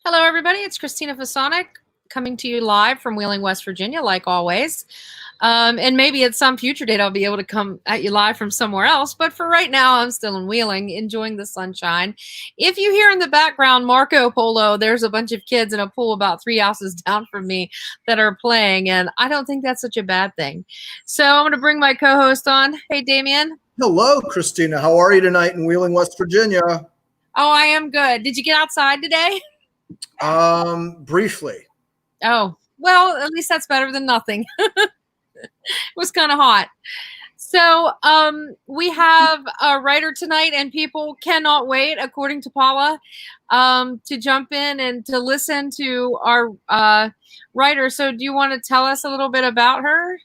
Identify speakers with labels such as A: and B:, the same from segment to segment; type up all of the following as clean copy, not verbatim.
A: Hello, everybody. It's Christina Fasonic coming to you live from Wheeling, West Virginia, like always. And maybe at some future date, I'll be able to come at you live from somewhere else. But for right now, I'm still in Wheeling, enjoying the sunshine. If you hear in the background Marco Polo, there's a bunch of kids in a pool about 3 houses down from me that are playing. And I don't think that's such a bad thing. So I'm going to bring my co-host on. Hey, Damien.
B: Hello, Christina. How are you tonight in Wheeling, West Virginia?
A: Oh, I am good. Did you get outside today?
B: Briefly.
A: Oh, well, at least that's better than nothing. It was kind of hot. So we have a writer tonight, and people cannot wait, according to Paula, to jump in and to listen to our writer. So do you want to tell us a little bit about her?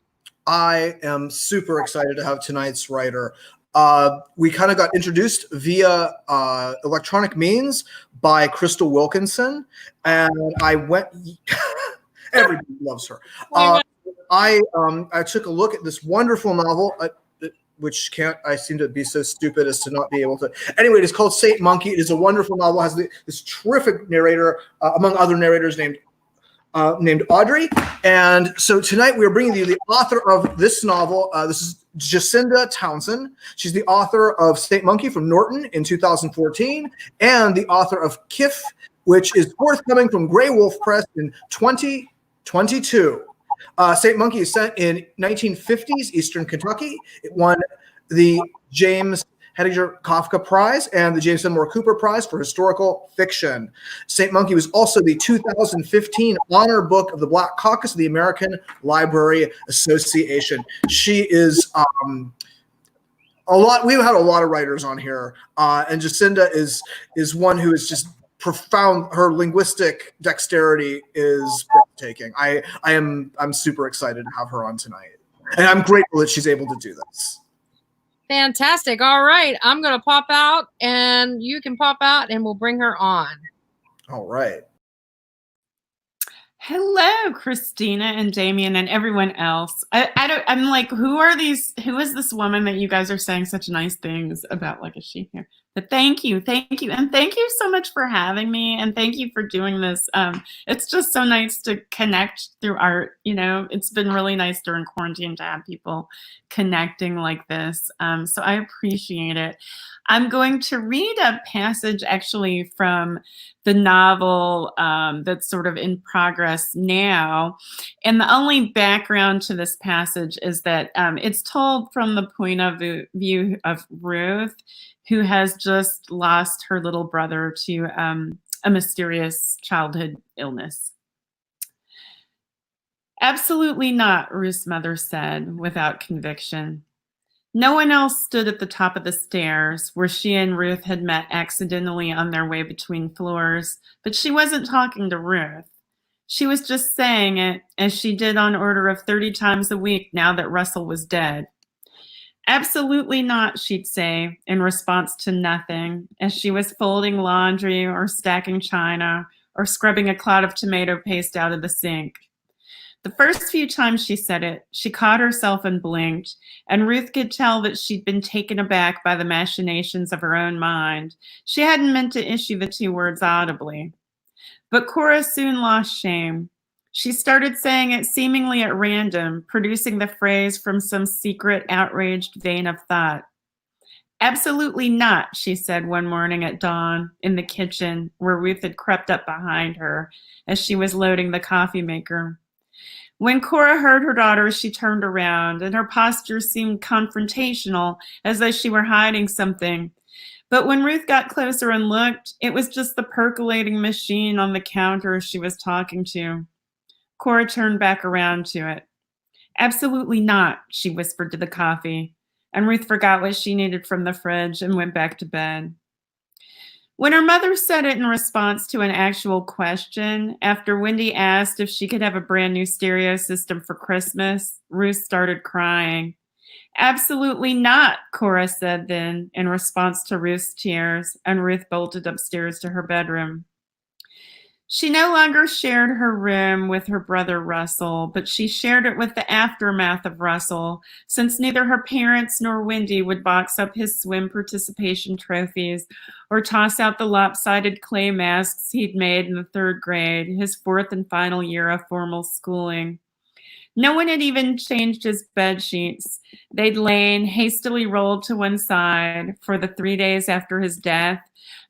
B: I am super excited to have tonight's writer. We kind of got introduced via electronic means by Crystal Wilkinson, and I went. Everybody loves her. I took a look at this wonderful novel, which I seem to be so stupid as to not be able to. Anyway, it's called Saint Monkey. It is a wonderful novel. It has this terrific narrator, among other narrators, named Audrey. And so tonight we are bringing you the author of this novel. This is Jacinda Townsend. She's the author of Saint Monkey from Norton in 2014, and the author of Kif, which is forthcoming from Graywolf Press in 2022. Saint Monkey is set in 1950s Eastern Kentucky. It won the James Heidinger Kafka Prize and the James Fenimore Cooper Prize for historical fiction. Saint Monkey was also the 2015 honor book of the Black Caucus of the American Library Association. She is a lot. We've had a lot of writers on here, and Jacinda is one who is just profound. Her linguistic dexterity is breathtaking. I'm super excited to have her on tonight, and I'm grateful that she's able to do this.
A: Fantastic. All right. I'm going to pop out, and you can pop out, and we'll bring her on.
B: All right.
C: Hello, Christina and Damien and everyone else. I'm like, who is this woman that you guys are saying such nice things about? Like, is she here? But thank you. And thank you so much for having me. And thank you for doing this. It's just so nice to connect through art. You know, it's been really nice during quarantine to have people connecting like this. So I appreciate it. I'm going to read a passage actually from the novel that's sort of in progress now. And the only background to this passage is that it's told from the point of view of Ruth, who has just lost her little brother to a mysterious childhood illness. Absolutely not, Ruth's mother said without conviction. No one else stood at the top of the stairs where she and Ruth had met accidentally on their way between floors, but she wasn't talking to Ruth. She was just saying it, as she did on order of 30 times a week now that Russell was dead. Absolutely not, she'd say, in response to nothing, as she was folding laundry or stacking china or scrubbing a cloud of tomato paste out of the sink. The first few times she said it, she caught herself and blinked, and Ruth could tell that she'd been taken aback by the machinations of her own mind. She hadn't meant to issue the two words audibly. But Cora soon lost shame. She started saying it seemingly at random, producing the phrase from some secret, outraged vein of thought. Absolutely not, she said one morning at dawn in the kitchen where Ruth had crept up behind her as she was loading the coffee maker. When Cora heard her daughter, she turned around, and her posture seemed confrontational, as though she were hiding something. But when Ruth got closer and looked, it was just the percolating machine on the counter she was talking to. Cora turned back around to it. Absolutely not, she whispered to the coffee, and Ruth forgot what she needed from the fridge and went back to bed. When her mother said it in response to an actual question, after Wendy asked if she could have a brand new stereo system for Christmas, Ruth started crying. Absolutely not, Cora said then, in response to Ruth's tears, and Ruth bolted upstairs to her bedroom. She no longer shared her room with her brother Russell, but she shared it with the aftermath of Russell, since neither her parents nor Wendy would box up his swim participation trophies or toss out the lopsided clay masks he'd made in the 3rd grade, his 4th and final year of formal schooling. No one had even changed his bed sheets. They'd lain hastily rolled to one side for the 3 days after his death,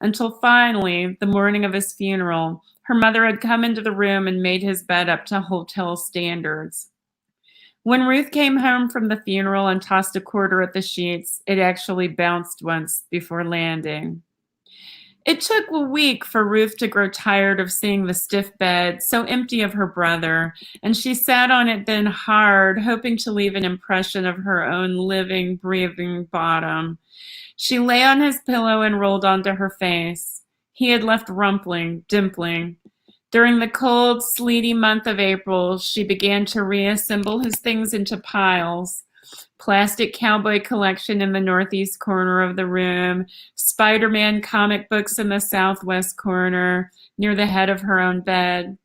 C: until finally, the morning of his funeral, her mother had come into the room and made his bed up to hotel standards. When Ruth came home from the funeral and tossed a quarter at the sheets, it actually bounced once before landing. It took a week for Ruth to grow tired of seeing the stiff bed, so empty of her brother, and she sat on it then hard, hoping to leave an impression of her own living, breathing bottom. She lay on his pillow and rolled onto her face. He had left rumpling, dimpling. During the cold, sleety month of April, she began to reassemble his things into piles. Plastic cowboy collection in the northeast corner of the room, Spider-Man comic books in the southwest corner, near the head of her own bed.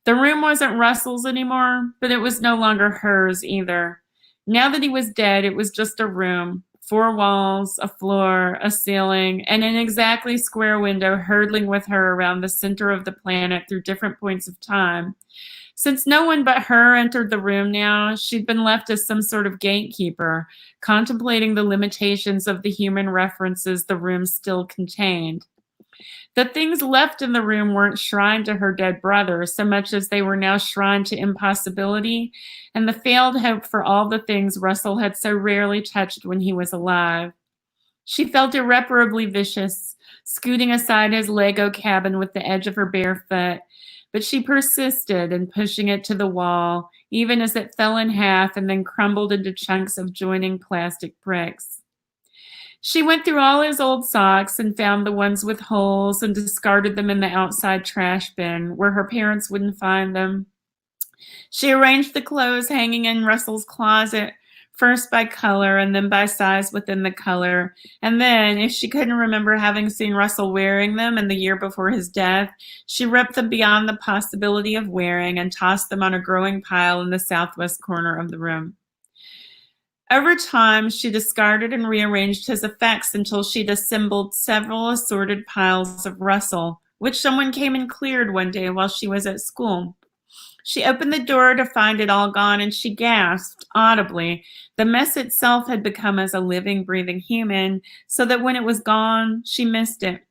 C: The room wasn't Russell's anymore, but it was no longer hers either. Now that he was dead, it was just a room. 4 walls, a floor, a ceiling, and an exactly square window hurtling with her around the center of the planet through different points of time. Since no one but her entered the room now, she'd been left as some sort of gatekeeper, contemplating the limitations of the human references the room still contained. The things left in the room weren't shrined to her dead brother so much as they were now shrined to impossibility and the failed hope for all the things Russell had so rarely touched when he was alive. She felt irreparably vicious, scooting aside his Lego cabin with the edge of her bare foot, but she persisted in pushing it to the wall, even as it fell in half and then crumbled into chunks of joining plastic bricks. She went through all his old socks and found the ones with holes and discarded them in the outside trash bin where her parents wouldn't find them. She arranged the clothes hanging in Russell's closet, first by color and then by size within the color. And then, if she couldn't remember having seen Russell wearing them in the year before his death, she ripped them beyond the possibility of wearing and tossed them on a growing pile in the southwest corner of the room. Over time, she discarded and rearranged his effects until she'd assembled several assorted piles of Russell, which someone came and cleared one day while she was at school. She opened the door to find it all gone, and she gasped audibly. The mess itself had become as a living, breathing human, so that when it was gone, she missed it.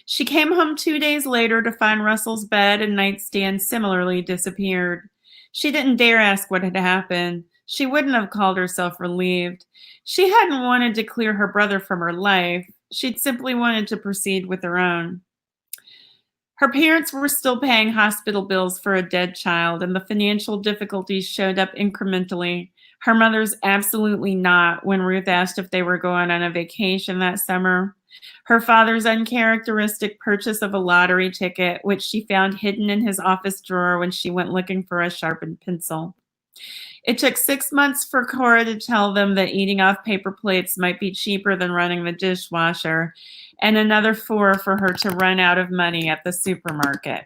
C: She came home 2 days later to find Russell's bed and nightstand similarly disappeared. She didn't dare ask what had happened. She wouldn't have called herself relieved. She hadn't wanted to clear her brother from her life. She'd simply wanted to proceed with her own. Her parents were still paying hospital bills for a dead child, and the financial difficulties showed up incrementally. Her mother's absolutely not when Ruth asked if they were going on a vacation that summer. Her father's uncharacteristic purchase of a lottery ticket, which she found hidden in his office drawer when she went looking for a sharpened pencil. It took 6 months for Cora to tell them that eating off paper plates might be cheaper than running the dishwasher, and another 4 for her to run out of money at the supermarket.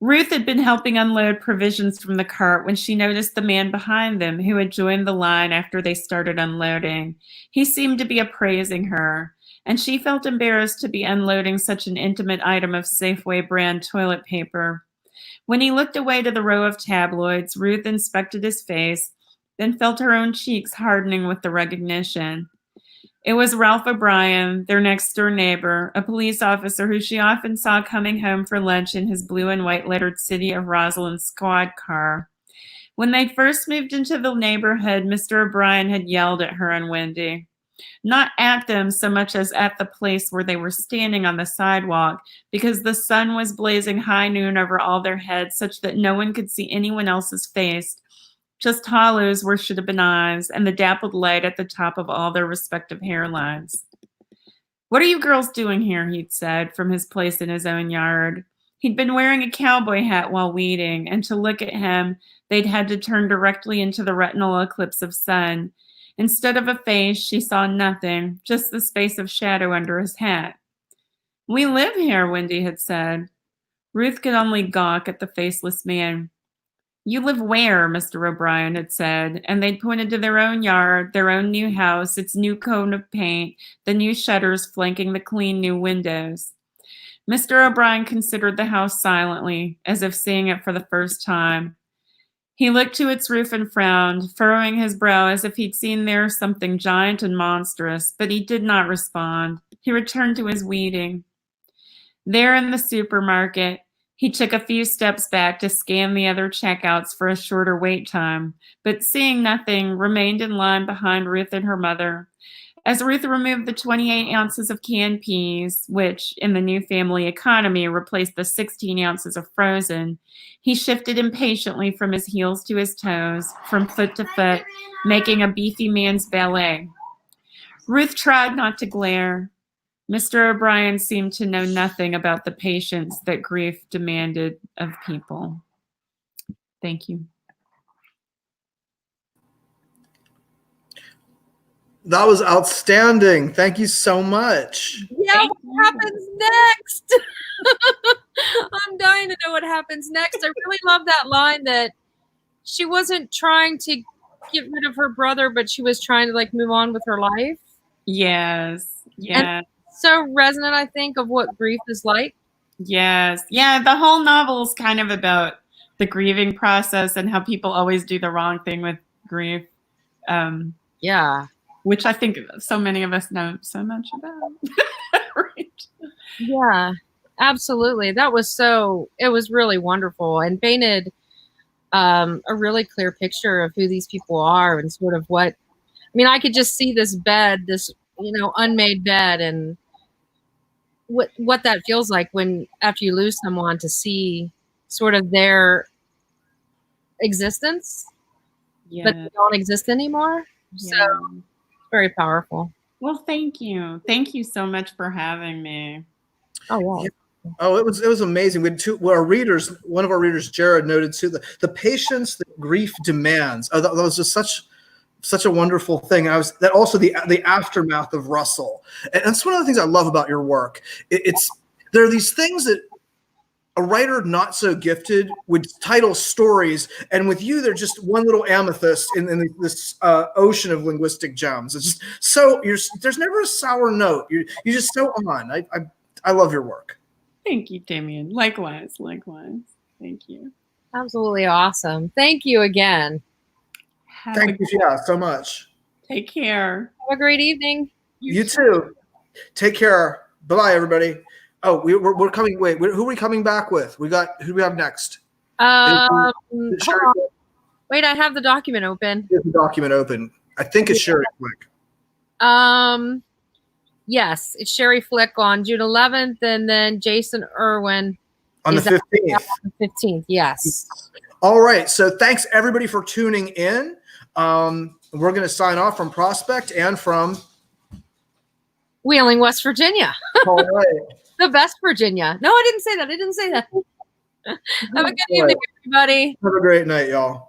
C: Ruth had been helping unload provisions from the cart when she noticed the man behind them who had joined the line after they started unloading. He seemed to be appraising her, and she felt embarrassed to be unloading such an intimate item of Safeway brand toilet paper. When he looked away to the row of tabloids, Ruth inspected his face, then felt her own cheeks hardening with the recognition. It was Ralph O'Brien, their next-door neighbor, a police officer who she often saw coming home for lunch in his blue and white lettered City of Rosalind squad car. When they first moved into the neighborhood, Mr. O'Brien had yelled at her and Wendy. Not at them so much as at the place where they were standing on the sidewalk, because the sun was blazing high noon over all their heads such that no one could see anyone else's face, just hollows where should have been eyes, and the dappled light at the top of all their respective hairlines. "What are you girls doing here?" he'd said from his place in his own yard. He'd been wearing a cowboy hat while weeding, and to look at him, they'd had to turn directly into the retinal eclipse of sun. Instead of a face, she saw nothing, just the space of shadow under his hat. "We live here," Wendy had said. Ruth could only gawk at the faceless man. "You live where?" Mr. O'Brien had said, and they'd pointed to their own yard, their own new house, its new coat of paint, the new shutters flanking the clean new windows. Mr. O'Brien considered the house silently, as if seeing it for the first time. He looked to its roof and frowned, furrowing his brow as if he'd seen there something giant and monstrous, but he did not respond. He returned to his weeding. There in the supermarket, he took a few steps back to scan the other checkouts for a shorter wait time, but seeing nothing, remained in line behind Ruth and her mother. As Ruth removed the 28 ounces of canned peas, which, in the new family economy, replaced the 16 ounces of frozen, he shifted impatiently from his heels to his toes, from foot to foot, making a beefy man's ballet. Ruth tried not to glare. Mr. O'Brien seemed to know nothing about the patience that grief demanded of people. Thank you.
B: That was outstanding. Thank you so much.
A: Yeah, what happens next? I'm dying to know what happens next. I really love that line that she wasn't trying to get rid of her brother, but she was trying to like move on with her life.
C: Yes. Yeah.
A: And so resonant, I think, of what grief is like.
C: Yes. Yeah, the whole novel is kind of about the grieving process and how people always do the wrong thing with grief.
A: Yeah.
C: Which I think so many of us know so much about. Right.
A: Yeah, absolutely. It was really wonderful and painted a really clear picture of who these people are and sort of what, I mean, I could just see this bed, this, unmade bed, and what that feels like when, after you lose someone, to see sort of their existence, but they don't exist anymore.
C: Yeah.
A: So very powerful.
C: Well, thank you. Thank you so much for having me.
A: Oh, wow.
B: Yeah. Oh, it was amazing. We had our readers, one of our readers, Jared, noted too the patience that grief demands. Oh, that was just such a wonderful thing. And that also the aftermath of Russell. And that's one of the things I love about your work. There are these things that a writer not so gifted would title stories, and with you, they're just one little amethyst in this ocean of linguistic gems. It's just so there's never a sour note. You're just so on. I love your work.
C: Thank you, Damien. Likewise. Thank you.
A: Absolutely awesome. Thank you again.
B: Thank you, so much.
C: Take care.
A: Have a great evening.
B: You too. Take care. Bye-bye, everybody. Oh, we're coming. Wait, who are we coming back with? Who do we have next?
A: Wait, I have the document open.
B: The document open. I think it's Sherry Flick.
A: Yes, it's Sherry Flick on June 11th, and then Jason Irwin
B: on the 15th.
A: On the 15th, yes.
B: All right. So thanks everybody for tuning in. We're going to sign off from Prospect and from
A: Wheeling, West Virginia.
B: All right.
A: The best Virginia. No, I didn't say that. Have a good evening, everybody.
B: Have a great night, y'all.